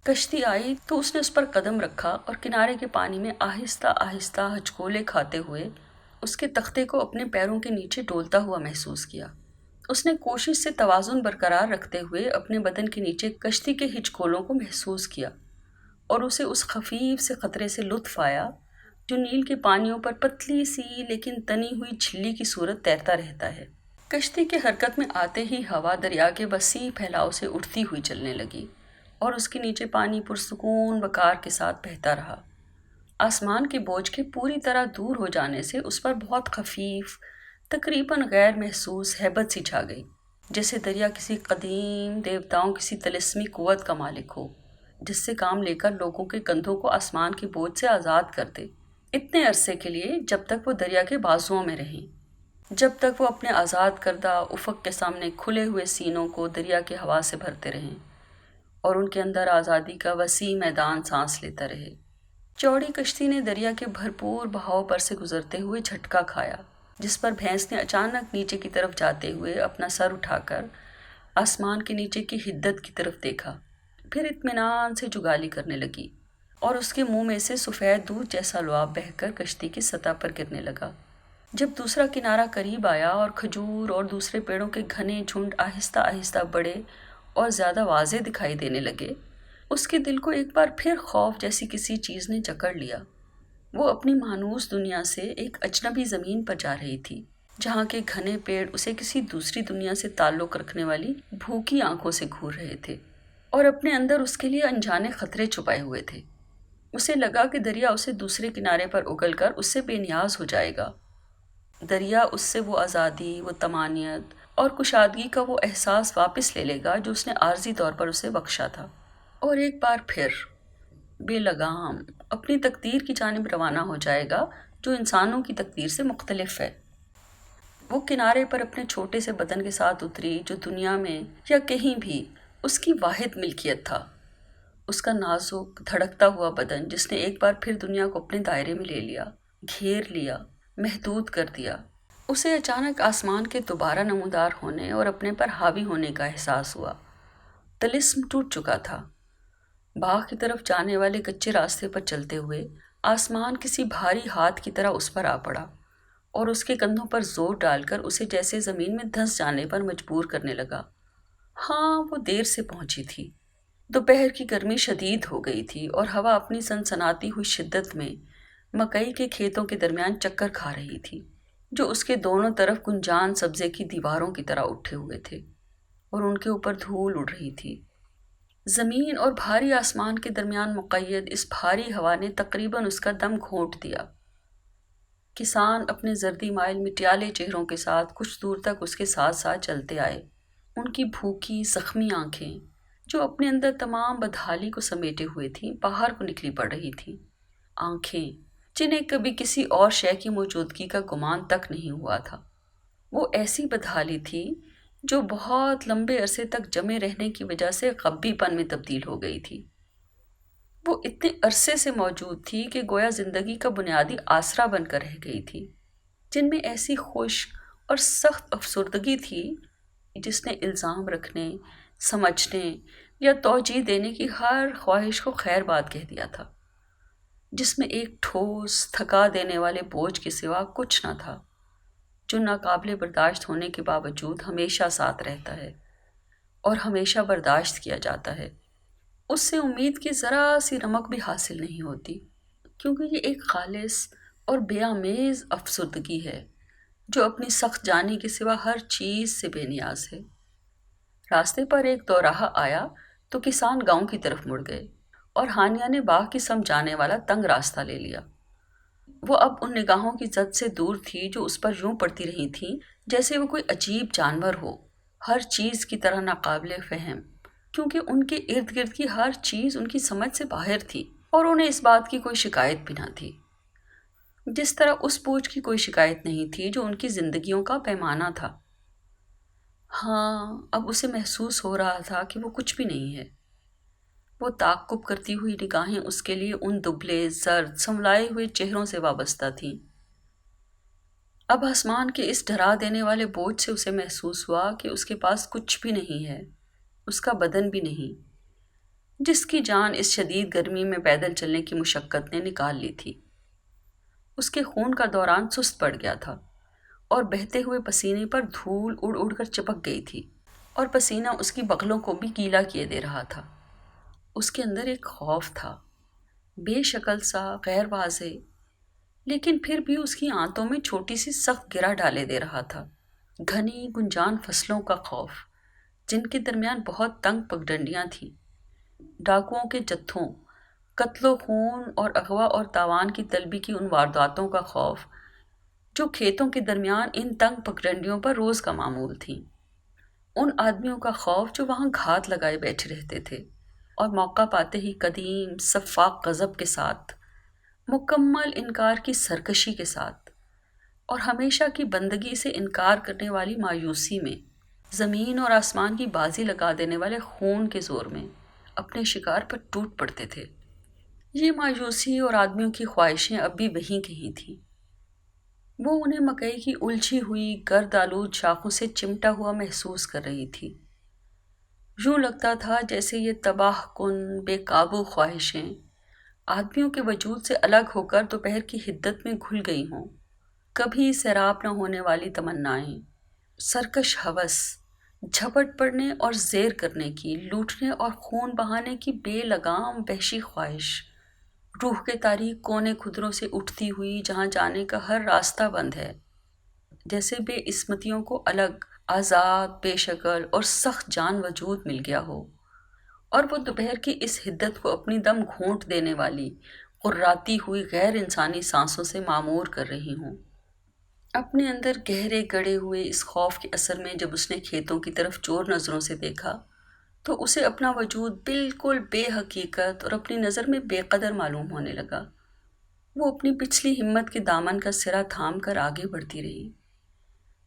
کشتی آئی تو اس نے اس پر قدم رکھا اور کنارے کے پانی میں آہستہ آہستہ ہچکولے کھاتے ہوئے اس کے تختے کو اپنے پیروں کے نیچے ڈولتا ہوا محسوس کیا۔ اس نے کوشش سے توازن برقرار رکھتے ہوئے اپنے بدن کے نیچے کشتی کے ہچکولوں کو محسوس کیا اور اسے اس خفیف سے خطرے سے لطف آیا جو نیل کے پانیوں پر پتلی سی لیکن تنی ہوئی جھلی کی صورت تیرتا رہتا ہے۔ کشتی کے حرکت میں آتے ہی ہوا دریا کے وسیع پھیلاؤ سے اٹھتی ہوئی چلنے لگی اور اس کے نیچے پانی پرسکون وقار کے ساتھ بہتا رہا۔ آسمان کے بوجھ کے پوری طرح دور ہو جانے سے اس پر بہت خفیف، تقریباً غیر محسوس ہیبت سی چھا گئی، جیسے دریا کسی قدیم دیوتاؤں کسی طلسمی قوت کا مالک ہو جس سے کام لے کر لوگوں کے کندھوں کو آسمان کے بوجھ سے آزاد کر دے، اتنے عرصے کے لیے جب تک وہ دریا کے بازوؤں میں رہیں، جب تک وہ اپنے آزاد کردہ افق کے سامنے کھلے ہوئے سینوں کو دریا کی ہوا سے بھرتے رہیں اور ان کے اندر آزادی کا وسیع میدان سانس لیتا رہے۔ چوڑی کشتی نے دریا کے بھرپور بہاؤ پر سے گزرتے ہوئے جھٹکا کھایا، جس پر بھینس نے اچانک نیچے کی طرف جاتے ہوئے اپنا سر اٹھا کر آسمان کے نیچے کی حدت کی طرف دیکھا، پھر اطمینان سے جگالی کرنے لگی اور اس کے منہ میں سے سفید دودھ جیسا لعاب بہہ کر کشتی کی سطح پر گرنے لگا۔ جب دوسرا کنارہ قریب آیا اور کھجور اور دوسرے پیڑوں کے گھنے جھنڈ آہستہ آہستہ بڑے اور زیادہ واضح دکھائی دینے لگے، اس کے دل کو ایک بار پھر خوف جیسی کسی چیز نے جکڑ لیا۔ وہ اپنی مانوس دنیا سے ایک اجنبی زمین پر جا رہی تھی جہاں کے گھنے پیڑ اسے کسی دوسری دنیا سے تعلق رکھنے والی بھوکی آنکھوں سے گھور رہے تھے اور اپنے اندر اس کے لیے انجانے خطرے چھپائے ہوئے تھے۔ اسے لگا کہ دریا اسے دوسرے کنارے پر اگل کر اس سے بے نیاز ہو جائے گا۔ دریا اس سے وہ آزادی، وہ طمانینت اور کشادگی کا وہ احساس واپس لے لے گا جو اس نے عارضی طور پر اسے بخشا تھا، اور ایک بار پھر بے لگام اپنی تقدیر کی جانب روانہ ہو جائے گا جو انسانوں کی تقدیر سے مختلف ہے۔ وہ کنارے پر اپنے چھوٹے سے بدن کے ساتھ اتری جو دنیا میں یا کہیں بھی اس کی واحد ملکیت تھا۔ اس کا نازک دھڑکتا ہوا بدن جس نے ایک بار پھر دنیا کو اپنے دائرے میں لے لیا، گھیر لیا، محدود کر دیا۔ اسے اچانک آسمان کے دوبارہ نمودار ہونے اور اپنے پر حاوی ہونے کا احساس ہوا۔ طلسم ٹوٹ چکا تھا۔ باغ کی طرف جانے والے کچے راستے پر چلتے ہوئے آسمان کسی بھاری ہاتھ کی طرح اس پر آ پڑا اور اس کے کندھوں پر زور ڈال کر اسے جیسے زمین میں دھنس جانے پر مجبور کرنے لگا۔ ہاں، وہ دیر سے پہنچی تھی۔ دوپہر کی گرمی شدید ہو گئی تھی اور ہوا اپنی سنسناتی ہوئی شدت میں مکئی کے کھیتوں کے درمیان چکر کھا رہی تھی جو اس کے دونوں طرف گنجان سبزے کی دیواروں کی طرح اٹھے ہوئے تھے اور ان کے اوپر دھول اڑ رہی تھی۔ زمین اور بھاری آسمان کے درمیان مقید اس بھاری ہوا نے تقریباً اس کا دم گھونٹ دیا۔ کسان اپنے زردی مائل مٹیالے چہروں کے ساتھ کچھ دور تک اس کے ساتھ ساتھ چلتے آئے۔ ان کی بھوکی زخمی آنکھیں جو اپنے اندر تمام بدحالی کو سمیٹے ہوئے تھیں باہر کو نکلی پڑ رہی تھیں، آنکھیں جنہیں کبھی کسی اور شے کی موجودگی کا گمان تک نہیں ہوا تھا۔ وہ ایسی بدحالی تھی جو بہت لمبے عرصے تک جمے رہنے کی وجہ سے غبی پن میں تبدیل ہو گئی تھی۔ وہ اتنے عرصے سے موجود تھی کہ گویا زندگی کا بنیادی آسرا بن کر رہ گئی تھی، جن میں ایسی خشک اور سخت افسردگی تھی جس نے الزام رکھنے، سمجھنے یا توجیہ دینے کی ہر خواہش کو خیر باد کہہ دیا تھا، جس میں ایک ٹھوس تھکا دینے والے بوجھ کے سوا کچھ نہ تھا جو ناقابل برداشت ہونے کے باوجود ہمیشہ ساتھ رہتا ہے اور ہمیشہ برداشت کیا جاتا ہے۔ اس سے امید کی ذرا سی رمق بھی حاصل نہیں ہوتی، کیونکہ یہ ایک خالص اور بے آمیز افسردگی ہے جو اپنی سخت جانی کے سوا ہر چیز سے بے نیاز ہے۔ راستے پر ایک دوراہا آیا تو کسان گاؤں کی طرف مڑ گئے اور ہانیہ نے باغ کی سمت جانے والا تنگ راستہ لے لیا۔ وہ اب ان نگاہوں کی زد سے دور تھی جو اس پر یوں پڑتی رہی تھیں جیسے وہ کوئی عجیب جانور ہو، ہر چیز کی طرح ناقابل فہم، کیونکہ ان کے ارد گرد کی ہر چیز ان کی سمجھ سے باہر تھی اور انہیں اس بات کی کوئی شکایت بھی نہ تھی، جس طرح اس بوجھ کی کوئی شکایت نہیں تھی جو ان کی زندگیوں کا پیمانہ تھا۔ ہاں، اب اسے محسوس ہو رہا تھا کہ وہ کچھ بھی نہیں ہے۔ وہ تعقب کرتی ہوئی نگاہیں اس کے لیے ان دبلے، زرد، سنولائے ہوئے چہروں سے وابستہ تھیں۔ اب آسمان کے اس ڈرا دینے والے بوجھ سے اسے محسوس ہوا کہ اس کے پاس کچھ بھی نہیں ہے، اس کا بدن بھی نہیں، جس کی جان اس شدید گرمی میں پیدل چلنے کی مشقت نے نکال لی تھی۔ اس کے خون کا دوران سست پڑ گیا تھا اور بہتے ہوئے پسینے پر دھول اڑ اڑ کر چپک گئی تھی، اور پسینہ اس کی بغلوں کو بھی گیلا کیے دے رہا تھا۔ اس کے اندر ایک خوف تھا، بے شکل سا، غیر واضح، لیکن پھر بھی اس کی آنتوں میں چھوٹی سی سخت گرہ ڈالے دے رہا تھا۔ گھنی گنجان فصلوں کا خوف، جن کے درمیان بہت تنگ پگڈنڈیاں تھیں، ڈاکوؤں کے جتھوں، قتل و خون اور اغوا اور تاوان کی طلبی کی ان وارداتوں کا خوف جو کھیتوں کے درمیان ان تنگ پگڈنڈیوں پر روز کا معمول تھیں، ان آدمیوں کا خوف جو وہاں گھات لگائے بیٹھے رہتے تھے اور موقع پاتے ہی قدیم سفاق غضب کے ساتھ، مکمل انکار کی سرکشی کے ساتھ اور ہمیشہ کی بندگی سے انکار کرنے والی مایوسی میں، زمین اور آسمان کی بازی لگا دینے والے خون کے زور میں اپنے شکار پر ٹوٹ پڑتے تھے۔ یہ مایوسی اور آدمیوں کی خواہشیں اب بھی وہیں کہیں تھیں۔ وہ انہیں مکئی کی الجھی ہوئی گرد آلود شاخوں سے چمٹا ہوا محسوس کر رہی تھی۔ یوں لگتا تھا جیسے یہ تباہ کن بے قابو خواہشیں آدمیوں کے وجود سے الگ ہو کر دوپہر کی حدت میں گھل گئی ہوں، کبھی سیراب نہ ہونے والی تمنائیں، سرکش ہوس، جھپٹ پڑنے اور زیر کرنے کی، لوٹنے اور خون بہانے کی بے لگام وحشی خواہش، روح کے تاریک کونے خدروں سے اٹھتی ہوئی جہاں جانے کا ہر راستہ بند ہے، جیسے بے عصمتیوں کو الگ، آزاد، بے شکل اور سخت جان وجود مل گیا ہو، اور وہ دوپہر کی اس حدت کو اپنی دم گھونٹ دینے والی قراتی ہوئی غیر انسانی سانسوں سے معمور کر رہی ہوں۔ اپنے اندر گہرے گڑے ہوئے اس خوف کے اثر میں جب اس نے کھیتوں کی طرف چور نظروں سے دیکھا تو اسے اپنا وجود بالکل بے حقیقت اور اپنی نظر میں بے قدر معلوم ہونے لگا۔ وہ اپنی پچھلی ہمت کے دامن کا سرا تھام کر آگے بڑھتی رہی،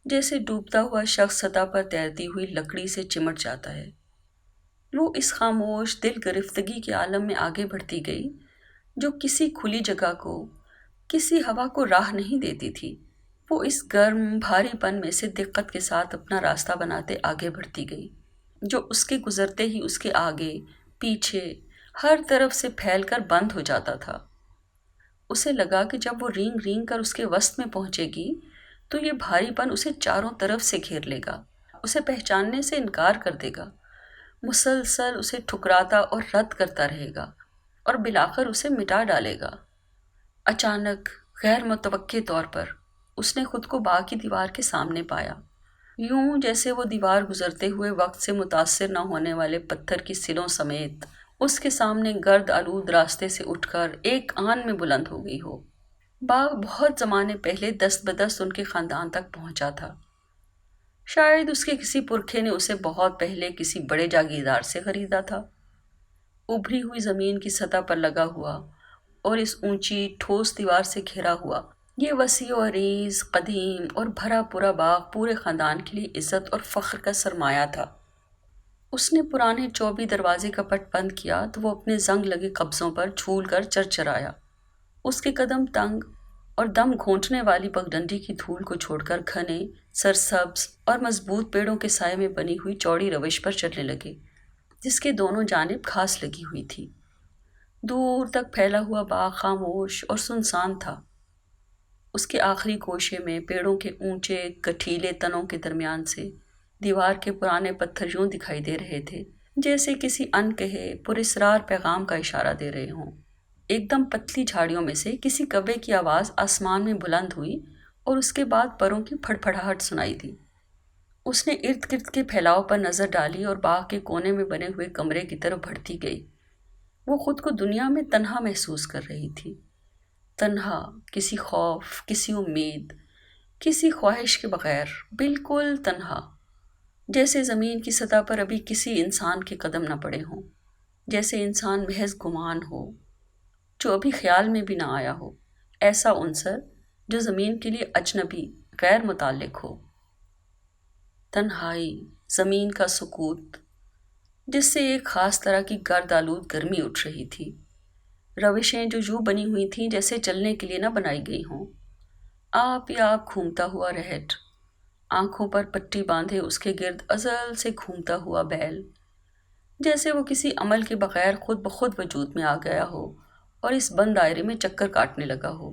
جیسے ڈوبتا ہوا شخص سطح پر تیرتی ہوئی لکڑی سے چمٹ جاتا ہے۔ وہ اس خاموش دل گرفتگی کے عالم میں آگے بڑھتی گئی جو کسی کھلی جگہ کو، کسی ہوا کو راہ نہیں دیتی تھی۔ وہ اس گرم بھاری پن میں سے دقت کے ساتھ اپنا راستہ بناتے آگے بڑھتی گئی جو اس کے گزرتے ہی اس کے آگے، پیچھے، ہر طرف سے پھیل کر بند ہو جاتا تھا۔ اسے لگا کہ جب وہ رینگ رینگ کر اس کے وسط میں پہنچے گی تو یہ بھاری پن اسے چاروں طرف سے گھیر لے گا، اسے پہچاننے سے انکار کر دے گا، مسلسل اسے ٹھکراتا اور رد کرتا رہے گا اور بالآخر اسے مٹا ڈالے گا۔ اچانک، غیر متوقع طور پر، اس نے خود کو باغ کی دیوار کے سامنے پایا، یوں جیسے وہ دیوار گزرتے ہوئے وقت سے متاثر نہ ہونے والے پتھر کی سلوں سمیت اس کے سامنے گرد آلود راستے سے اٹھ کر ایک آن میں بلند ہو گئی ہو۔ باغ بہت زمانے پہلے دست بدست ان کے خاندان تک پہنچا تھا۔ شاید اس کے کسی پرکھے نے اسے بہت پہلے کسی بڑے جاگیردار سے خریدا تھا۔ ابھری ہوئی زمین کی سطح پر لگا ہوا اور اس اونچی ٹھوس دیوار سے گھرا ہوا یہ وسیع و عریض، قدیم اور بھرا پورا باغ پورے خاندان کے لیے عزت اور فخر کا سرمایہ تھا۔ اس نے پرانے چوبی دروازے کا پٹ بند کیا تو وہ اپنے زنگ لگے قبضوں پر جھول کر چرچرایا۔ اس کے قدم تنگ اور دم گھونٹنے والی پگڈنڈی کی دھول کو چھوڑ کر گھنے، سرسبز اور مضبوط پیڑوں کے سائے میں بنی ہوئی چوڑی روش پر چلنے لگے جس کے دونوں جانب گھاس لگی ہوئی تھی۔ دور تک پھیلا ہوا باغ خاموش اور سنسان تھا۔ اس کے آخری گوشے میں پیڑوں کے اونچے گٹھیلے تنوں کے درمیان سے دیوار کے پرانے پتھر یوں دکھائی دے رہے تھے جیسے کسی انکہے پراسرار پیغام کا اشارہ دے رہے ہوں۔ ایک دم پتلی جھاڑیوں میں سے کسی کوے کی آواز آسمان میں بلند ہوئی اور اس کے بعد پروں کی پھڑپھڑاہٹ سنائی دی۔ اس نے ارد گرد کے پھیلاؤ پر نظر ڈالی اور باغ کے کونے میں بنے ہوئے کمرے کی طرف بڑھتی گئی۔ وہ خود کو دنیا میں تنہا محسوس کر رہی تھی، تنہا، کسی خوف، کسی امید، کسی خواہش کے بغیر، بالکل تنہا، جیسے زمین کی سطح پر ابھی کسی انسان کے قدم نہ پڑے ہوں، جیسے انسان محض گمان ہو جو ابھی خیال میں بھی نہ آیا ہو، ایسا عنصر جو زمین کے لیے اجنبی، غیر متعلق ہو۔ تنہائی، زمین کا سکوت، جس سے ایک خاص طرح کی گرد آلود گرمی اٹھ رہی تھی، روشیں جو یوں بنی ہوئی تھیں جیسے چلنے کے لیے نہ بنائی گئی ہوں، آپ ہی آپ گھومتا ہوا رہٹ، آنکھوں پر پٹی باندھے اس کے گرد ازل سے گھومتا ہوا بیل، جیسے وہ کسی عمل کے بغیر خود بخود وجود میں آ گیا ہو اور اس بند دائرے میں چکر کاٹنے لگا ہو۔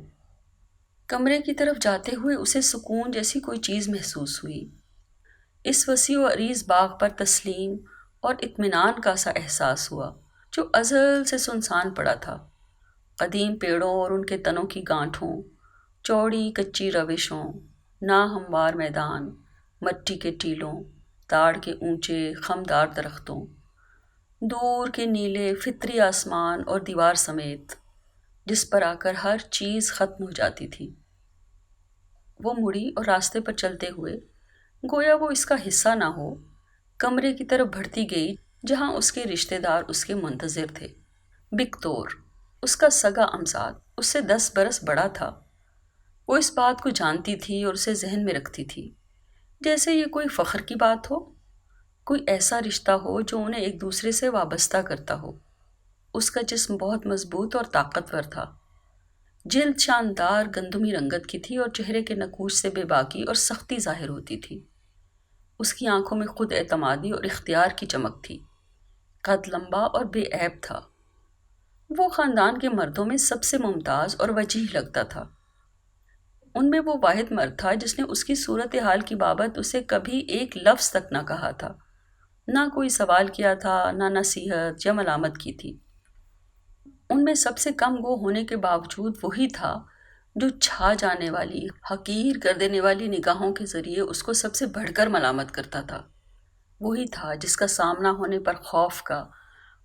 کمرے کی طرف جاتے ہوئے اسے سکون جیسی کوئی چیز محسوس ہوئی۔ اس وسیع و عریض باغ پر تسلیم اور اطمینان کا سا احساس ہوا جو ازل سے سنسان پڑا تھا، قدیم پیڑوں اور ان کے تنوں کی گانٹھوں، چوڑی کچی روشوں، ناہموار میدان، مٹی کے ٹیلوں، تاڑ کے اونچے خمدار درختوں، دور کے نیلے فطری آسمان اور دیوار سمیت، جس پر آ کر ہر چیز ختم ہو جاتی تھی۔ وہ مڑی اور راستے پر چلتے ہوئے، گویا وہ اس کا حصہ نہ ہو، کمرے کی طرف بڑھتی گئی جہاں اس کے رشتہ دار اس کے منتظر تھے۔ بکتور، اس کا سگا امزاد، اس سے 10 برس بڑا تھا۔ وہ اس بات کو جانتی تھی اور اسے ذہن میں رکھتی تھی، جیسے یہ کوئی فخر کی بات ہو، کوئی ایسا رشتہ ہو جو انہیں ایک دوسرے سے وابستہ کرتا ہو۔ اس کا جسم بہت مضبوط اور طاقتور تھا، جلد شاندار گندمی رنگت کی تھی اور چہرے کے نقوش سے بے باکی اور سختی ظاہر ہوتی تھی۔ اس کی آنکھوں میں خود اعتمادی اور اختیار کی چمک تھی، قد لمبا اور بے عیب تھا۔ وہ خاندان کے مردوں میں سب سے ممتاز اور وجیح لگتا تھا۔ ان میں وہ واحد مرد تھا جس نے اس کی صورتحال کی بابت اسے کبھی ایک لفظ تک نہ کہا تھا، نہ کوئی سوال کیا تھا، نہ نصیحت یا ملامت کی تھی۔ ان میں سب سے کم گو ہونے کے باوجود وہی تھا جو چھا جانے والی، حقیر کر دینے والی نگاہوں کے ذریعے اس کو سب سے بڑھ کر ملامت کرتا تھا۔ وہی تھا جس کا سامنا ہونے پر خوف کا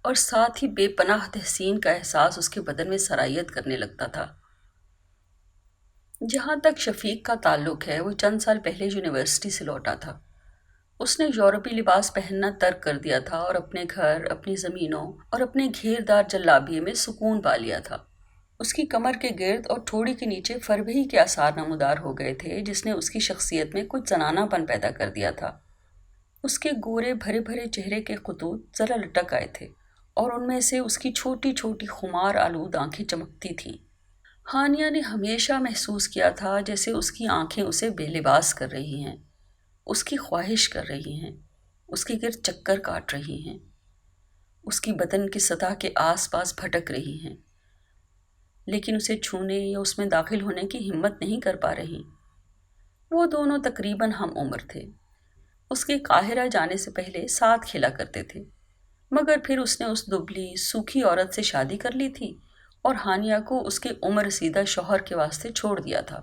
اور ساتھ ہی بے پناہ تحسین کا احساس اس کے بدن میں سرایت کرنے لگتا تھا۔ جہاں تک شفیق کا تعلق ہے، وہ چند سال پہلے یونیورسٹی سے لوٹا تھا۔ اس نے یورپی لباس پہننا ترک کر دیا تھا اور اپنے گھر، اپنی زمینوں اور اپنے گھیردار جلابیے میں سکون پا لیا تھا۔ اس کی کمر کے گرد اور ٹھوڑی کے نیچے فربہی کے آثار نمودار ہو گئے تھے جس نے اس کی شخصیت میں کچھ زنانہ پن پیدا کر دیا تھا۔ اس کے گورے بھرے بھرے چہرے کے خطوط ذرا لٹک آئے تھے اور ان میں سے اس کی چھوٹی چھوٹی خمار آلود آنکھیں چمکتی تھیں۔ ہانیہ نے ہمیشہ محسوس کیا تھا جیسے اس کی آنکھیں اسے بے لباس کر رہی ہیں، اس کی خواہش کر رہی ہیں، اس کے گرد چکر کاٹ رہی ہیں، اس کی بدن کی سطح کے آس پاس بھٹک رہی ہیں، لیکن اسے چھونے یا اس میں داخل ہونے کی ہمت نہیں کر پا رہی۔ وہ دونوں تقریباً ہم عمر تھے، اس کے قاہرہ جانے سے پہلے ساتھ کھیلا کرتے تھے، مگر پھر اس نے اس دبلی سوکھی عورت سے شادی کر لی تھی اور ہانیہ کو اس کے عمر رسیدہ شوہر کے واسطے چھوڑ دیا تھا۔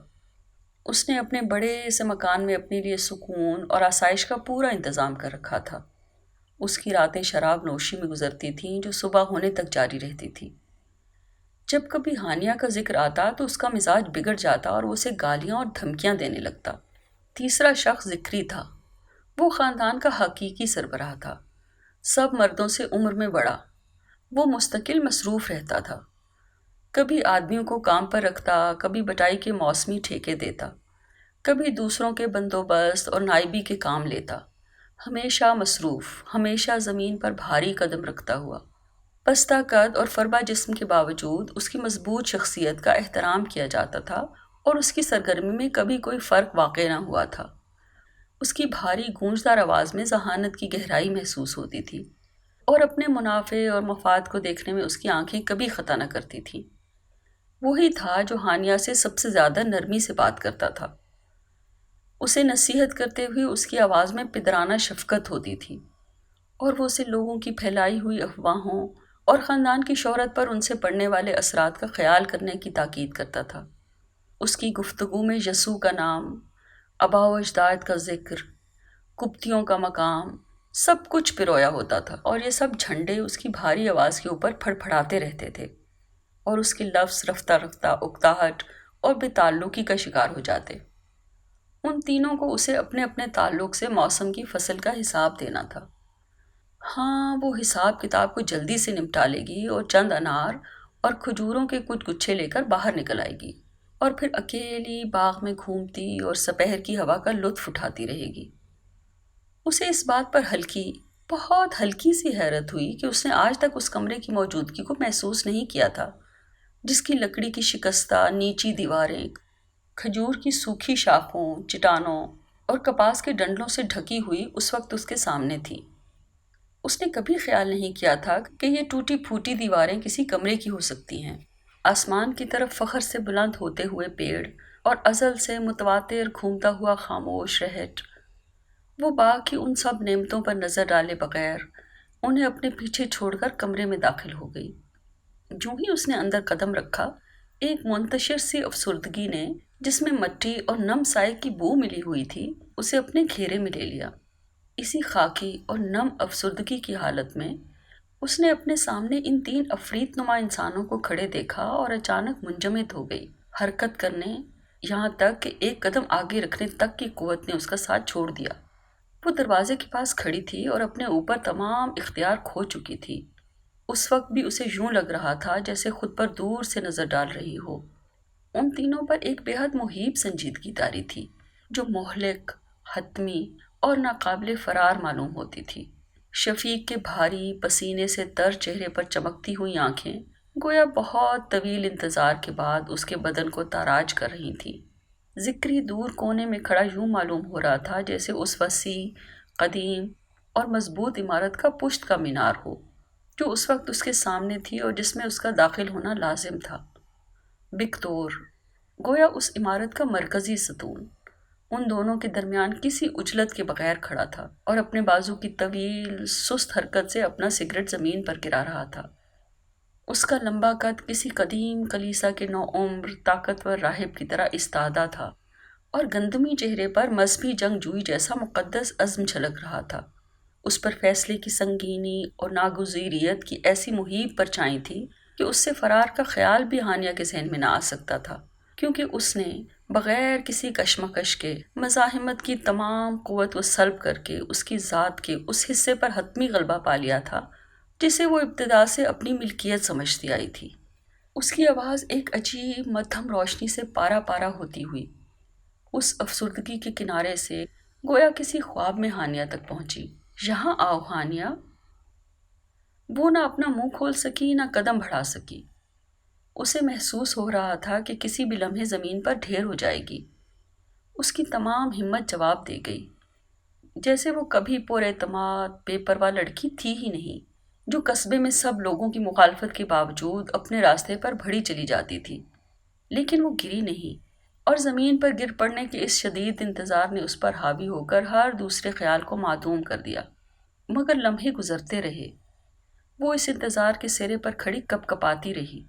اس نے اپنے بڑے سے مکان میں اپنے لیے سکون اور آسائش کا پورا انتظام کر رکھا تھا۔ اس کی راتیں شراب نوشی میں گزرتی تھیں جو صبح ہونے تک جاری رہتی تھی۔ جب کبھی ہانیہ کا ذکر آتا تو اس کا مزاج بگڑ جاتا اور وہ اسے گالیاں اور دھمکیاں دینے لگتا۔ تیسرا شخص ذکری تھا۔ وہ خاندان کا حقیقی سربراہ تھا، سب مردوں سے عمر میں بڑا۔ وہ مستقل مصروف رہتا تھا، کبھی آدمیوں کو کام پر رکھتا، کبھی بٹائی کے موسمی ٹھیکے دیتا، کبھی دوسروں کے بندوبست اور نائبی کے کام لیتا، ہمیشہ مصروف، ہمیشہ زمین پر بھاری قدم رکھتا ہوا۔ پستہ قد اور فربا جسم کے باوجود اس کی مضبوط شخصیت کا احترام کیا جاتا تھا اور اس کی سرگرمی میں کبھی کوئی فرق واقع نہ ہوا تھا۔ اس کی بھاری گونجدار آواز میں ذہانت کی گہرائی محسوس ہوتی تھی اور اپنے منافع اور مفاد کو دیکھنے میں اس کی آنکھیں کبھی خطا نہ کرتی تھیں۔ وہی تھا جو ہانیہ سے سب سے زیادہ نرمی سے بات کرتا تھا۔ اسے نصیحت کرتے ہوئے اس کی آواز میں پدرانہ شفقت ہوتی تھی، اور وہ اسے لوگوں کی پھیلائی ہوئی افواہوں اور خاندان کی شہرت پر ان سے پڑنے والے اثرات کا خیال کرنے کی تاکید کرتا تھا۔ اس کی گفتگو میں یسوع کا نام، آباء و اجداد کا ذکر، کبتیوں کا مقام، سب کچھ پرویا ہوتا تھا، اور یہ سب جھنڈے اس کی بھاری آواز کے اوپر پھڑ پھڑاتے رہتے تھے، اور اس کے لفظ رفتہ رفتہ اکتاہٹ اور بے تعلقی کا شکار ہو جاتے۔ ان تینوں کو اسے اپنے اپنے تعلق سے موسم کی فصل کا حساب دینا تھا۔ ہاں، وہ حساب کتاب کو جلدی سے نمٹا لے گی اور چند انار اور کھجوروں کے کچھ گچھے لے کر باہر نکل آئے گی، اور پھر اکیلی باغ میں گھومتی اور سپہر کی ہوا کا لطف اٹھاتی رہے گی۔ اسے اس بات پر ہلکی، بہت ہلکی سی حیرت ہوئی کہ اس نے آج تک اس کمرے کی موجودگی کو محسوس نہیں کیا تھا، جس کی لکڑی کی شکستہ نیچی دیواریں کھجور کی سوکھی شاخوں، چٹانوں اور کپاس کے ڈنڈلوں سے ڈھکی ہوئی اس وقت اس کے سامنے تھی۔ اس نے کبھی خیال نہیں کیا تھا کہ یہ ٹوٹی پھوٹی دیواریں کسی کمرے کی ہو سکتی ہیں۔ آسمان کی طرف فخر سے بلند ہوتے ہوئے پیڑ اور ازل سے متواتر گھومتا ہوا خاموش رہٹ، وہ باغ کی ان سب نعمتوں پر نظر ڈالے بغیر انہیں اپنے پیچھے چھوڑ کر کمرے میں داخل ہو گئی۔ جوں ہی اس نے اندر قدم رکھا، ایک منتشر سی افسردگی نے، جس میں مٹی اور نم سائے کی بو ملی ہوئی تھی، اسے اپنے گھیرے میں لے لیا۔ اسی خاکی اور نم افسردگی کی حالت میں اس نے اپنے سامنے ان تین عفریت نما انسانوں کو کھڑے دیکھا اور اچانک منجمد ہو گئی۔ حرکت کرنے، یہاں تک کہ ایک قدم آگے رکھنے تک کی قوت نے اس کا ساتھ چھوڑ دیا۔ وہ دروازے کے پاس کھڑی تھی اور اپنے اوپر تمام اختیار کھو چکی تھی۔ اس وقت بھی اسے یوں لگ رہا تھا جیسے خود پر دور سے نظر ڈال رہی ہو۔ ان تینوں پر ایک بے حد مہیب سنجیدگی طاری تھی، جو مہلک، حتمی اور ناقابل فرار معلوم ہوتی تھی۔ شفیق کے بھاری پسینے سے تر چہرے پر چمکتی ہوئی آنکھیں گویا بہت طویل انتظار کے بعد اس کے بدن کو تاراج کر رہی تھیں۔ ذکری دور کونے میں کھڑا یوں معلوم ہو رہا تھا جیسے اس وسیع، قدیم اور مضبوط عمارت کا پشت کا مینار ہو، جو اس وقت اس کے سامنے تھی اور جس میں اس کا داخل ہونا لازم تھا۔ بکتور، گویا اس عمارت کا مرکزی ستون، ان دونوں کے درمیان کسی عجلت کے بغیر کھڑا تھا اور اپنے بازو کی طویل، سست حرکت سے اپنا سگریٹ زمین پر گرا رہا تھا۔ اس کا لمبا قد کسی قدیم کلیسا کے نوعمر طاقتور راہب کی طرح استادہ تھا، اور گندمی چہرے پر مذہبی جنگجوئی جیسا مقدس عزم جھلک رہا تھا۔ اس پر فیصلے کی سنگینی اور ناگزیریت کی ایسی مہیب پرچھائی تھی کہ اس سے فرار کا خیال بھی ہانیہ کے ذہن میں نہ آ سکتا تھا، کیونکہ اس نے بغیر کسی کشمکش کے مزاحمت کی تمام قوت و سلب کر کے اس کی ذات کے اس حصے پر حتمی غلبہ پا لیا تھا جسے وہ ابتدا سے اپنی ملکیت سمجھتی آئی تھی۔ اس کی آواز ایک عجیب مدھم روشنی سے پارا پارا ہوتی ہوئی اس افسردگی کے کنارے سے گویا کسی خواب میں ہانیہ تک پہنچی۔ یہاں آؤ ہانیہ۔ وہ نہ اپنا منہ کھول سکی، نہ قدم بڑھا سکی۔ اسے محسوس ہو رہا تھا کہ کسی بھی لمحے زمین پر ڈھیر ہو جائے گی۔ اس کی تمام ہمت جواب دے گئی، جیسے وہ کبھی پر اعتماد، بے پرواہ لڑکی تھی ہی نہیں، جو قصبے میں سب لوگوں کی مخالفت کے باوجود اپنے راستے پر بڑھی چلی جاتی تھی۔ لیکن وہ گری نہیں، اور زمین پر گر پڑنے کے اس شدید انتظار نے اس پر حاوی ہو کر ہر دوسرے خیال کو معدوم کر دیا۔ مگر لمحے گزرتے رہے، وہ اس انتظار کے سرے پر کھڑی کپ کپاتی رہی،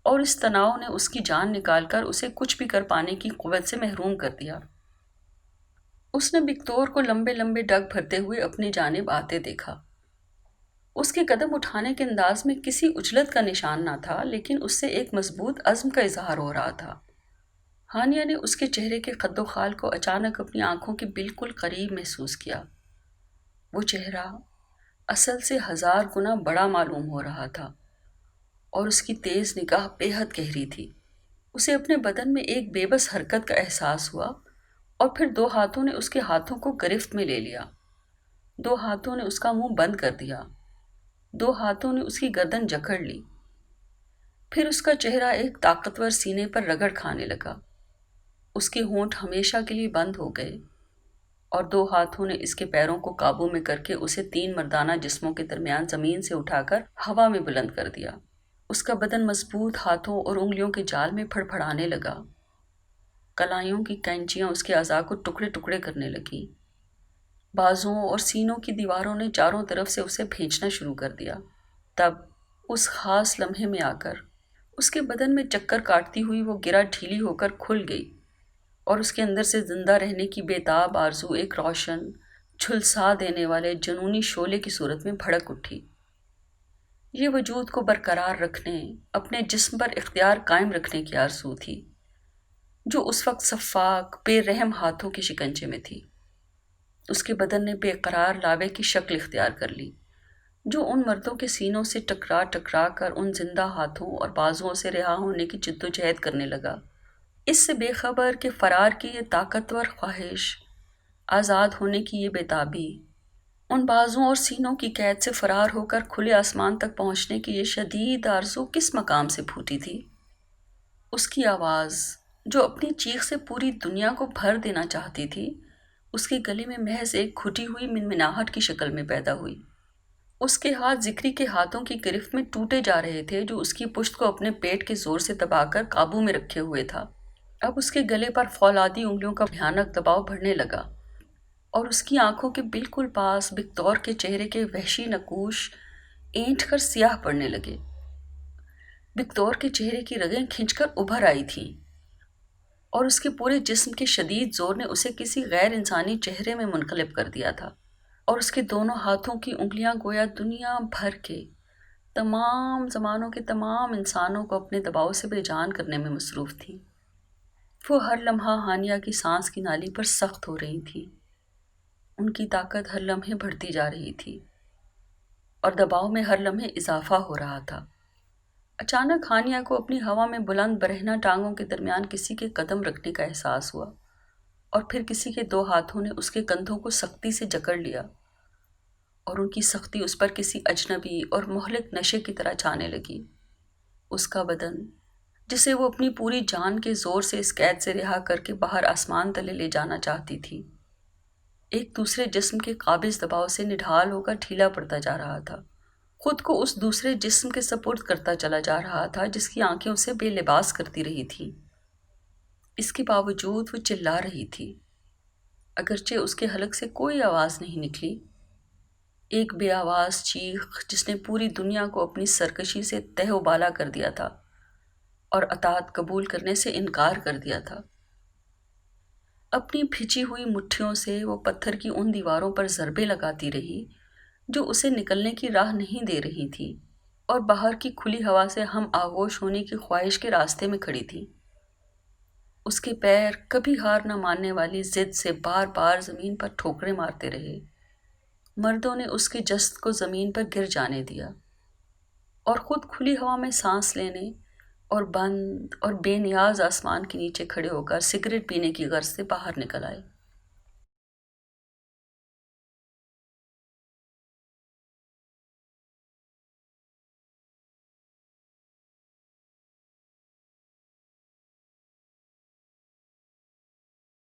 اور اس تناؤ نے اس کی جان نکال کر اسے کچھ بھی کر پانے کی قوت سے محروم کر دیا۔ اس نے بکتور کو لمبے لمبے ڈگ بھرتے ہوئے اپنی جانب آتے دیکھا۔ اس کے قدم اٹھانے کے انداز میں کسی عجلت کا نشان نہ تھا، لیکن اس سے ایک مضبوط عزم کا اظہار ہو رہا تھا۔ ہانیہ نے اس کے چہرے کے خد و خال کو اچانک اپنی آنکھوں کے بالکل قریب محسوس کیا۔ وہ چہرہ اصل سے 1000 گنا بڑا معلوم ہو رہا تھا، اور اس کی تیز نگاہ بے حد گہری تھی۔ اسے اپنے بدن میں ایک بے بس حرکت کا احساس ہوا، اور پھر 2 ہاتھوں نے اس کے ہاتھوں کو گرفت میں لے لیا۔ 2 ہاتھوں نے اس کا منہ بند کر دیا۔ 2 ہاتھوں نے اس کی گردن جکڑ لی۔ پھر اس کا چہرہ ایک طاقتور سینے پر رگڑ کھانے لگا۔ اس کے ہونٹ ہمیشہ کے لیے بند ہو گئے، اور 2 ہاتھوں نے اس کے پیروں کو قابو میں کر کے اسے 3 مردانہ جسموں کے درمیان زمین سے اٹھا کر ہوا میں بلند کر دیا۔ اس کا بدن مضبوط ہاتھوں اور انگلیوں کے جال میں پھڑ پھڑانے لگا۔ کلائیوں کی کینچیاں اس کے اعضاء کو ٹکڑے ٹکڑے کرنے لگیں۔ بازوؤں اور سینوں کی دیواروں نے چاروں طرف سے اسے بھینچنا شروع کر دیا۔ تب اس خاص لمحے میں آ کر اس کے بدن میں چکر کاٹتی ہوئی وہ گرہ ڈھیلی ہو کر کھل گئی، اور اس کے اندر سے زندہ رہنے کی بے تاب آرزو ایک روشن، جھلسا دینے والے جنونی شعلے کی صورت میں بھڑک اٹھی۔ یہ وجود کو برقرار رکھنے، اپنے جسم پر اختیار قائم رکھنے کی آرزو تھی، جو اس وقت سفاک، بے رحم ہاتھوں کے شکنجے میں تھی۔ اس کے بدن نے بے قرار لاوے کی شکل اختیار کر لی، جو ان مردوں کے سینوں سے ٹکرا ٹکرا کر ان زندہ ہاتھوں اور بازوؤں سے رہا ہونے کی جدوجہد کرنے لگا۔ اس سے بے خبر کہ فرار کی یہ طاقتور خواہش، آزاد ہونے کی یہ بےتابی، ان بازوؤں اور سینوں کی قید سے فرار ہو کر کھلے آسمان تک پہنچنے کی یہ شدید آرزو کس مقام سے پھوٹی تھی؟ اس کی آواز، جو اپنی چیخ سے پوری دنیا کو بھر دینا چاہتی تھی، اس کے گلے میں محض ایک گھٹی ہوئی منمناہٹ کی شکل میں پیدا ہوئی۔ اس کے ہاتھ ذکری کے ہاتھوں کی گرفت میں ٹوٹے جا رہے تھے، جو اس کی پشت کو اپنے پیٹ کے زور سے دبا کر قابو میں رکھے ہوئے تھا۔ اب اس کے گلے پر فولادی انگلیوں کا بھیانک دباؤ بڑھنے لگا، اور اس کی آنکھوں کے بالکل پاس بکتور کے چہرے کے وحشی نقوش اینٹھ کر سیاہ پڑنے لگے۔ بکتور کے چہرے کی رگیں کھنچ کر ابھر آئی تھیں، اور اس کے پورے جسم کے شدید زور نے اسے کسی غیر انسانی چہرے میں منقلب کر دیا تھا، اور اس کے دونوں ہاتھوں کی انگلیاں گویا دنیا بھر کے تمام زمانوں کے تمام انسانوں کو اپنے دباؤ سے بے جان کرنے میں مصروف تھیں۔ وہ ہر لمحہ ہانیہ کی سانس کی نالی پر سخت ہو رہی تھیں۔ ان کی طاقت ہر لمحے بڑھتی جا رہی تھی، اور دباؤ میں ہر لمحے اضافہ ہو رہا تھا۔ اچانک ہانیہ کو اپنی ہوا میں بلند برہنہ ٹانگوں کے درمیان کسی کے قدم رکھنے کا احساس ہوا، اور پھر کسی کے دو ہاتھوں نے اس کے کندھوں کو سختی سے جکڑ لیا، اور ان کی سختی اس پر کسی اجنبی اور مہلک نشے کی طرح چھانے لگی۔ اس کا بدن، جسے وہ اپنی پوری جان کے زور سے اس قید سے رہا کر کے باہر آسمان تلے لے جانا چاہتی تھی، ایک دوسرے جسم کے قابض دباؤ سے نڈھال ہو کر ڈھیلا پڑتا جا رہا تھا، خود کو اس دوسرے جسم کے سپرد کرتا چلا جا رہا تھا جس کی آنکھیں اسے بے لباس کرتی رہی تھیں۔ اس کے باوجود وہ چلا رہی تھی، اگرچہ اس کے حلق سے کوئی آواز نہیں نکلی، ایک بے آواز چیخ جس نے پوری دنیا کو اپنی سرکشی سے تہ و بالا کر دیا تھا اور اطاعت قبول کرنے سے انکار کر دیا تھا۔ اپنی پھچی ہوئی مٹھیوں سے وہ پتھر کی ان دیواروں پر ضربے لگاتی رہی جو اسے نکلنے کی راہ نہیں دے رہی تھی، اور باہر کی کھلی ہوا سے ہم آغوش ہونے کی خواہش کے راستے میں کھڑی تھی۔ اس کے پیر کبھی ہار نہ ماننے والی ضد سے بار بار زمین پر ٹھوکریں مارتے رہے۔ مردوں نے اس کے جسد کو زمین پر گر جانے دیا، اور خود کھلی ہوا میں سانس لینے اور بند اور بے نیاز آسمان کے نیچے کھڑے ہو کر سگریٹ پینے کی غرض سے باہر نکل آئے۔